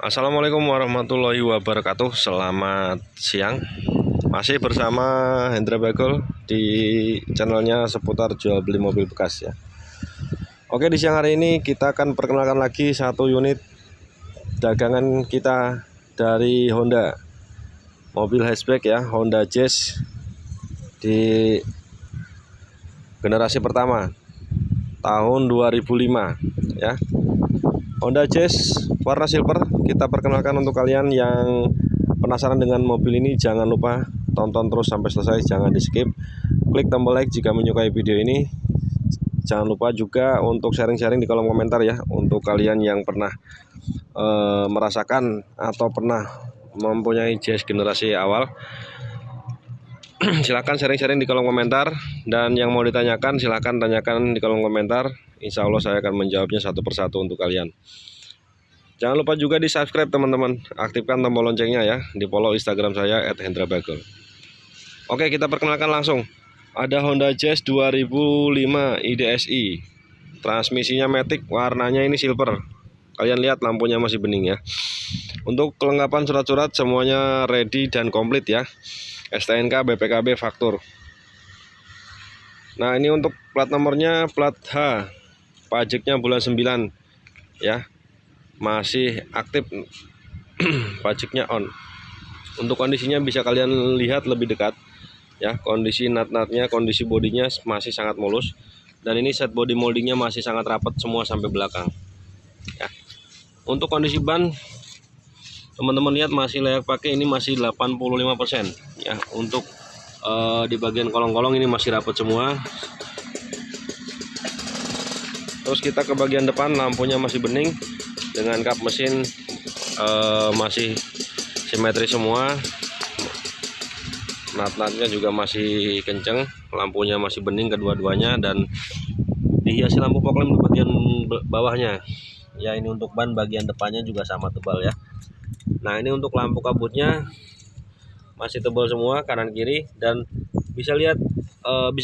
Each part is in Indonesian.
Assalamualaikum warahmatullahi wabarakatuh. Selamat siang. Masih bersama Hendra Bagol di channelnya seputar jual beli mobil bekas ya. Oke, di siang hari ini kita akan perkenalkan lagi satu unit dagangan kita dari Honda. Mobil hatchback ya, Honda Jazz di generasi pertama tahun 2005 ya. Honda Jazz warna silver. Kita perkenalkan untuk kalian yang penasaran dengan mobil ini, jangan lupa tonton terus sampai selesai, jangan di skip. Klik tombol like jika menyukai video ini. Jangan lupa juga untuk sharing-sharing di kolom komentar ya, untuk kalian yang pernah merasakan atau pernah mempunyai Jazz generasi awal. Silahkan sharing-sharing di kolom komentar, dan yang mau ditanyakan silahkan tanyakan di kolom komentar. Insya Allah saya akan menjawabnya satu persatu untuk kalian. Jangan lupa juga di subscribe teman-teman, aktifkan tombol loncengnya ya, di follow Instagram saya @hendrabagol. Oke, kita perkenalkan langsung. Ada Honda Jazz 2005 IDSI, transmisinya matic, warnanya ini silver. Kalian lihat lampunya masih bening ya. Untuk kelengkapan surat-surat semuanya ready dan komplit ya. STNK, BPKB, faktur. Nah, ini untuk plat nomornya plat H, pajaknya bulan 9 ya, masih aktif. Pajaknya on. Untuk kondisinya bisa kalian lihat lebih dekat ya, kondisi nut-nutnya, kondisi bodinya masih sangat mulus, dan ini set body moldingnya masih sangat rapat semua sampai belakang ya. Untuk kondisi ban teman-teman lihat masih layak pakai, ini masih 85% ya. Untuk di bagian kolong-kolong ini masih rapat semua. Terus kita ke bagian depan, lampunya masih bening dengan kap mesin masih simetri semua. Nut-nutnya juga masih kenceng, lampunya masih bening kedua-duanya, dan dihiasi lampu fog lamp di bagian bawahnya ya. Ini untuk ban bagian depannya juga sama tebal ya. Nah, ini untuk lampu kabutnya masih tebal semua kanan kiri, dan bisa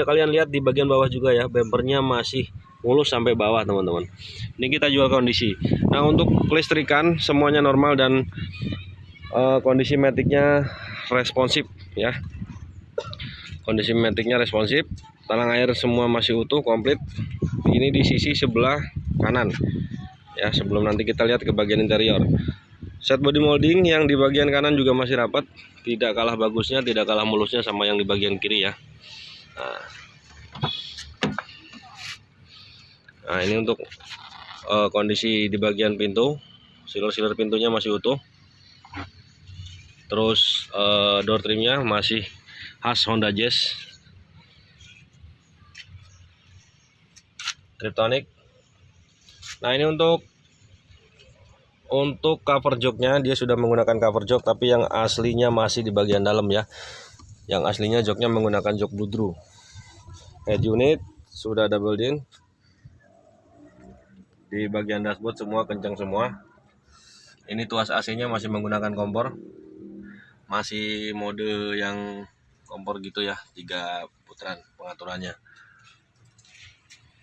kalian lihat di bagian bawah juga ya, bempernya masih mulus sampai bawah teman-teman. Ini kita jual kondisi. Nah, untuk kelistrikan semuanya normal, dan kondisi maticnya responsif ya. Kondisi maticnya responsif, talang air semua masih utuh komplit. Ini di sisi sebelah kanan ya, sebelum nanti kita lihat ke bagian interior. Set body molding yang di bagian kanan juga masih rapat, tidak kalah bagusnya, tidak kalah mulusnya sama yang di bagian kiri ya. Nah, ini untuk kondisi di bagian pintu, sealer pintunya masih utuh. Terus door trimnya masih khas Honda Jazz, Triptonic. Nah, ini untuk cover joknya, dia sudah menggunakan cover jok, tapi yang aslinya masih di bagian dalam ya. Yang aslinya joknya menggunakan jok bludru. Head unit sudah double din. Di bagian dashboard semua kencang semua. Ini tuas AC-nya masih menggunakan kompor, masih mode yang kompor gitu ya, 3 putaran pengaturannya.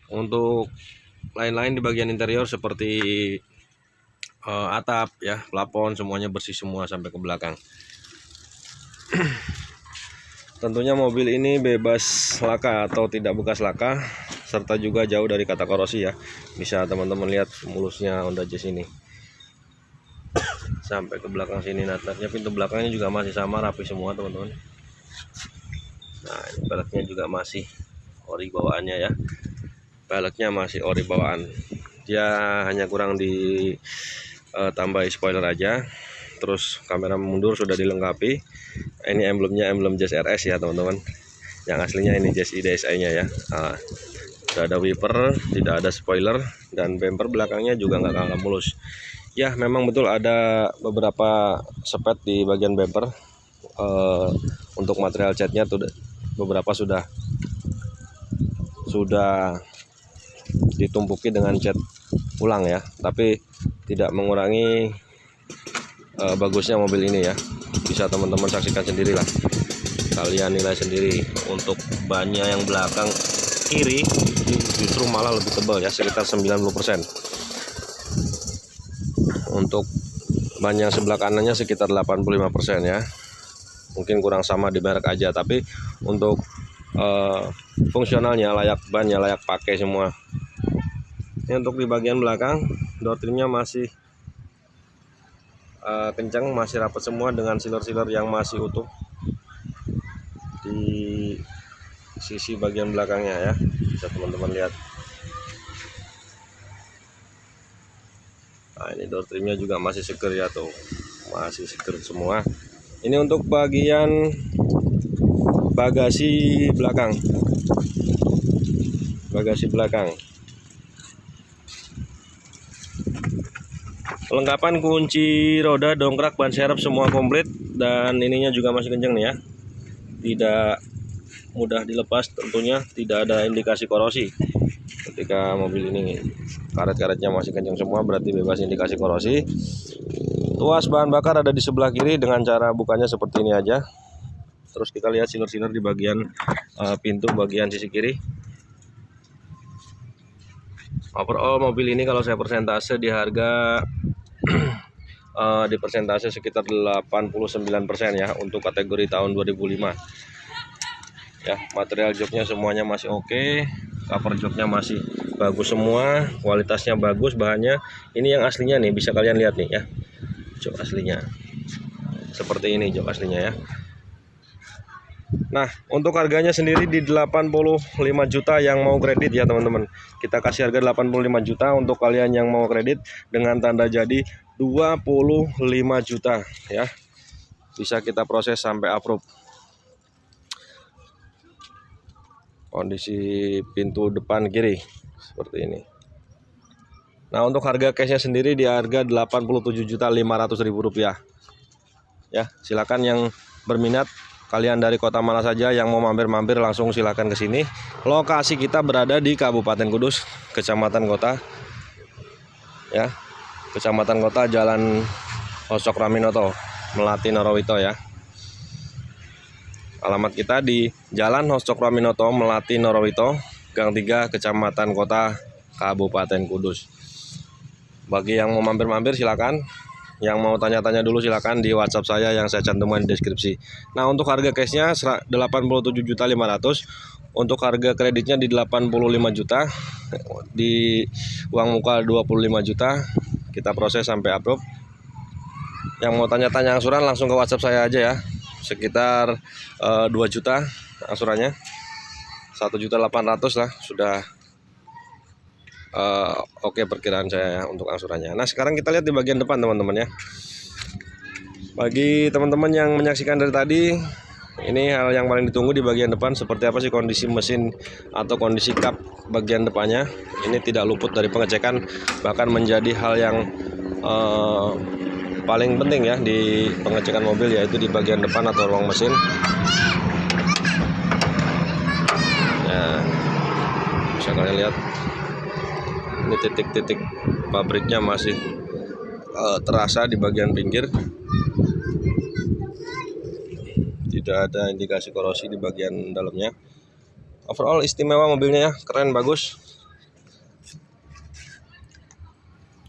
Untuk lain-lain di bagian interior seperti atap ya, plafon semuanya bersih semua sampai ke belakang. Tentunya mobil ini bebas laka atau tidak bekas laka, serta juga jauh dari kata korosi ya. Bisa teman-teman lihat mulusnya Honda Jazz ini sampai ke belakang sini. Nut-nutnya, pintu belakangnya juga masih sama, rapi semua teman-teman. Nah, ini peleknya juga masih ori bawaannya ya. Peleknya masih ori bawaan. Dia hanya kurang di tambah spoiler aja. Terus kamera mundur sudah dilengkapi. Ini emblemnya emblem Jazz RS ya teman-teman. Yang aslinya ini Jazz IDSI nya ya. Nah, sudah ada wiper, tidak ada spoiler, dan bumper belakangnya juga nggak kalah mulus ya. Memang betul ada beberapa sepet di bagian bumper. Untuk material catnya tuh beberapa sudah ditumpuki dengan cat ulang ya, tapi tidak mengurangi bagusnya mobil ini ya. Bisa teman-teman saksikan sendirilah, kalian nilai sendiri. Untuk bannya yang belakang kiri justru malah lebih tebal ya, sekitar 90%. Untuk ban yang sebelah kanannya sekitar 85% ya. Mungkin kurang sama di merek aja, tapi untuk fungsionalnya layak, bannya layak pakai semua. Ini untuk di bagian belakang, door trimnya masih kencang, masih rapat semua dengan sealer-sealer yang masih utuh di sisi bagian belakangnya ya. Bisa teman-teman lihat. Nah, ini door trimnya juga masih seger ya tuh, masih seger semua. Ini untuk bagian bagasi belakang. Bagasi belakang. Kelengkapan kunci roda, dongkrak, ban serep semua komplit, dan ininya juga masih kenceng nih ya. Tidak mudah dilepas tentunya, tidak ada indikasi korosi. Ketika mobil ini karet-karetnya masih kenceng semua, berarti bebas indikasi korosi. Tuas bahan bakar ada di sebelah kiri dengan cara bukanya seperti ini aja. Terus kita lihat sealer-sealer di bagian pintu bagian sisi kiri. Overall mobil ini kalau saya persentase di harga di persentase sekitar 89% ya untuk kategori tahun 2005 ya. Material joknya semuanya masih oke, cover joknya masih bagus semua, kualitasnya bagus, bahannya ini yang aslinya nih, bisa kalian lihat nih ya, jok aslinya seperti ini, jok aslinya ya. Nah, untuk harganya sendiri di 85 juta yang mau kredit ya teman-teman. Kita kasih harga 85 juta untuk kalian yang mau kredit dengan tanda jadi 25 juta ya. Bisa kita proses sampai approve. Kondisi pintu depan kiri seperti ini. Nah, untuk harga cashnya sendiri di harga 87.500.000 rupiah. Ya, silakan yang berminat. Kalian dari kota mana saja yang mau mampir-mampir langsung silakan ke sini. Lokasi kita berada di Kabupaten Kudus, Kecamatan Kota. Ya. Kecamatan Kota, Jalan Hosok Raminoto, Melati Norowito ya. Alamat kita di Jalan Hosok Raminoto, Melati Norowito, Gang 3, Kecamatan Kota, Kabupaten Kudus. Bagi yang mau mampir-mampir silakan. Yang mau tanya-tanya dulu silakan di WhatsApp saya yang saya cantumkan di deskripsi. Nah, untuk harga cashnya 87.500.000, untuk harga kreditnya di 85 juta, di uang muka 25 juta, kita proses sampai approve. Yang mau tanya-tanya angsuran langsung ke WhatsApp saya aja ya, sekitar 2 juta angsurannya, 1.800.000 lah sudah. Oke, perkiraan saya untuk angsurannya. Nah, sekarang kita lihat di bagian depan teman-teman ya. Bagi teman-teman yang menyaksikan dari tadi, ini hal yang paling ditunggu di bagian depan, seperti apa sih kondisi mesin atau kondisi kap bagian depannya. Ini tidak luput dari pengecekan, bahkan menjadi hal yang paling penting ya di pengecekan mobil, yaitu di bagian depan atau ruang mesin. Ya, bisa kalian lihat. Ini titik-titik pabriknya masih terasa di bagian pinggir. Tidak ada indikasi korosi di bagian dalamnya. Overall istimewa mobilnya ya, keren, bagus.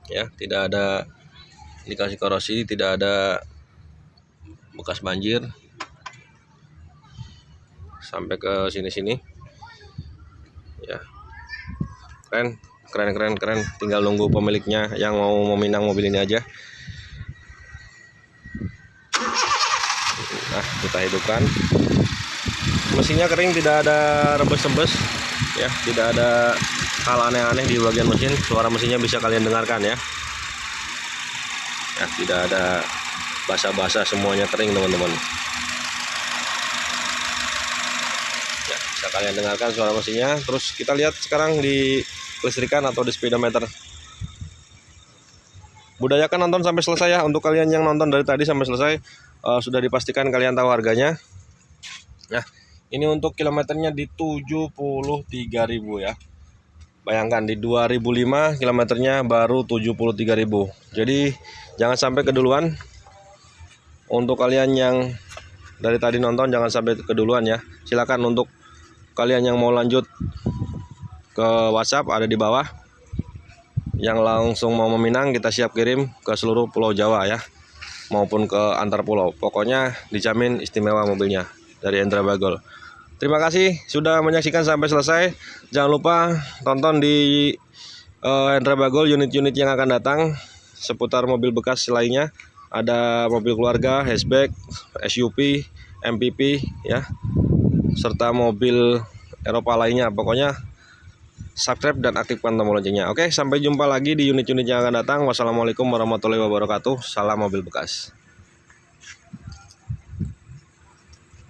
Ya, tidak ada indikasi korosi, tidak ada bekas banjir sampai ke sini-sini. Ya. Keren, tinggal nunggu pemiliknya yang mau meminang mobil ini aja. Nah, kita hidupkan. Mesinnya kering, tidak ada rebes-rebes ya, tidak ada hal aneh-aneh di bagian mesin. Suara mesinnya bisa kalian dengarkan ya. Ya, tidak ada basa-basa, semuanya kering teman-teman. Ya, bisa kalian dengarkan suara mesinnya. Terus kita lihat sekarang di kelistrikan atau di speedometer. Budayakan nonton sampai selesai ya. Untuk kalian yang nonton dari tadi sampai selesai, sudah dipastikan kalian tahu harganya. Nah, ini untuk kilometernya di 73.000 ya. Bayangkan di 2005 kilometernya baru 73.000. Jadi jangan sampai keduluan. Untuk kalian yang dari tadi nonton jangan sampai keduluan ya. Silakan untuk kalian yang mau lanjut ke WhatsApp ada di bawah. Yang langsung mau meminang kita siap kirim ke seluruh Pulau Jawa ya. maupun ke antar pulau. Pokoknya dijamin istimewa mobilnya dari Hendra Bagol. Terima kasih sudah menyaksikan sampai selesai. Jangan lupa tonton di Hendra Bagol unit-unit yang akan datang seputar mobil bekas lainnya. Ada mobil keluarga, hatchback, SUV, MPV ya, serta mobil Eropa lainnya. Pokoknya subscribe dan aktifkan tombol loncengnya. Oke, sampai jumpa lagi di unit-unit yang akan datang. Wassalamualaikum warahmatullahi wabarakatuh. Salam mobil bekas.